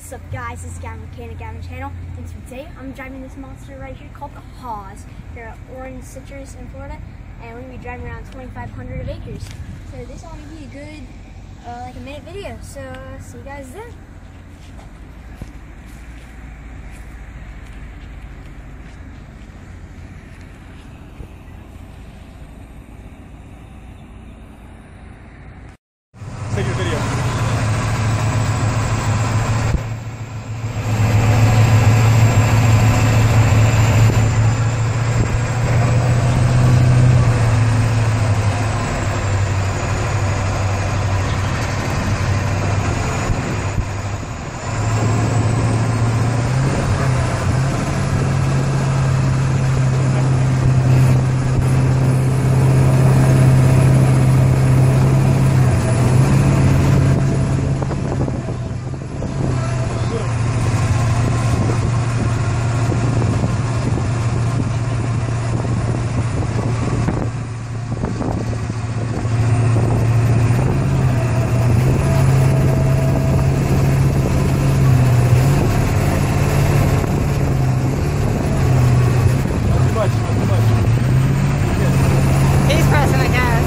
What's up, guys? This is Gavin McCann at Gavin Channel, and today I'm driving this monster right here called the Haws here at Orange Citrus in Florida, and we're going to be driving around 2,500 acres. So this ought to be a good, like a minute video, so see you guys then. Take your video. He's pressing the gas.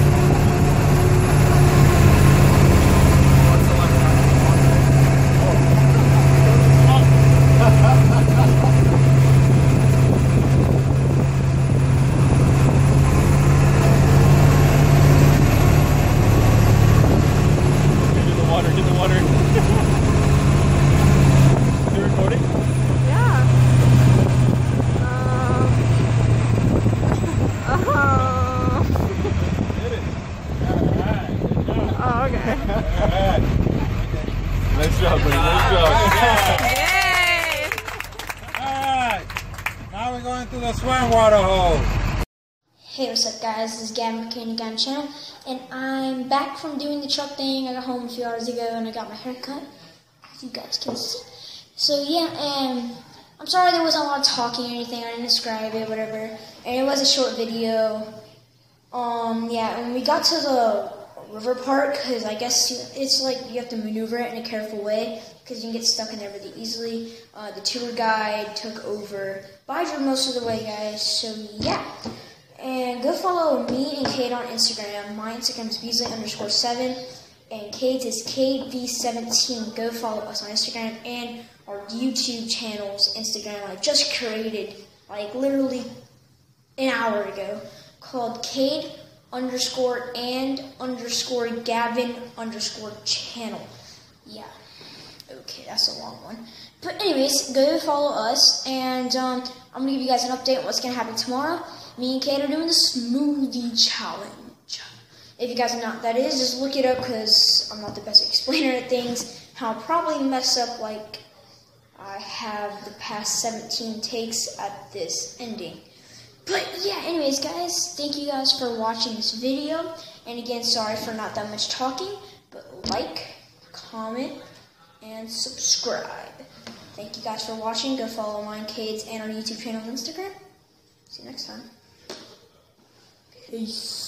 Get the water, get the water. You recording? Yeah. Hit it. Alright, good job. Oh, okay. Alright. Nice job, buddy. Nice job. Yay! Alright, now we're going to the swim water hole. Hey, what's up, guys? This is Gavin McCann at Gavin Channel, and I'm back from doing the truck thing. I got home a few hours ago, and I got my hair cut, as you guys can see. So, yeah, and I'm sorry there wasn't a lot of talking or anything. I didn't describe it, whatever. And it was a short video. Yeah, and we got to the river part, because I guess it's like you have to maneuver it in a careful way, because you can get stuck in there really easily. The tour guide took over, but I drove most of the way, guys, so yeah. And go follow me and Kate on Instagram. My Instagram is Beasley_7, and Kate's is KV17. Go follow us on Instagram and our YouTube channel's Instagram. I just created, like, literally an hour ago, called Cade_and_Gavin_channel. Yeah. Okay, that's a long one. But anyways, go follow us, and I'm going to give you guys an update on what's going to happen tomorrow. Me and Kate are doing the smoothie challenge. If you guys know what that is, just look it up, because I'm not the best explainer at things. I'll probably mess up like I have the past 17 takes at this ending. But yeah, anyways, guys, thank you guys for watching this video. And again, sorry for not that much talking, but like, comment, and subscribe. Thank you guys for watching. Go follow mine, Kate's, and our YouTube channel on Instagram. See you next time. Peace.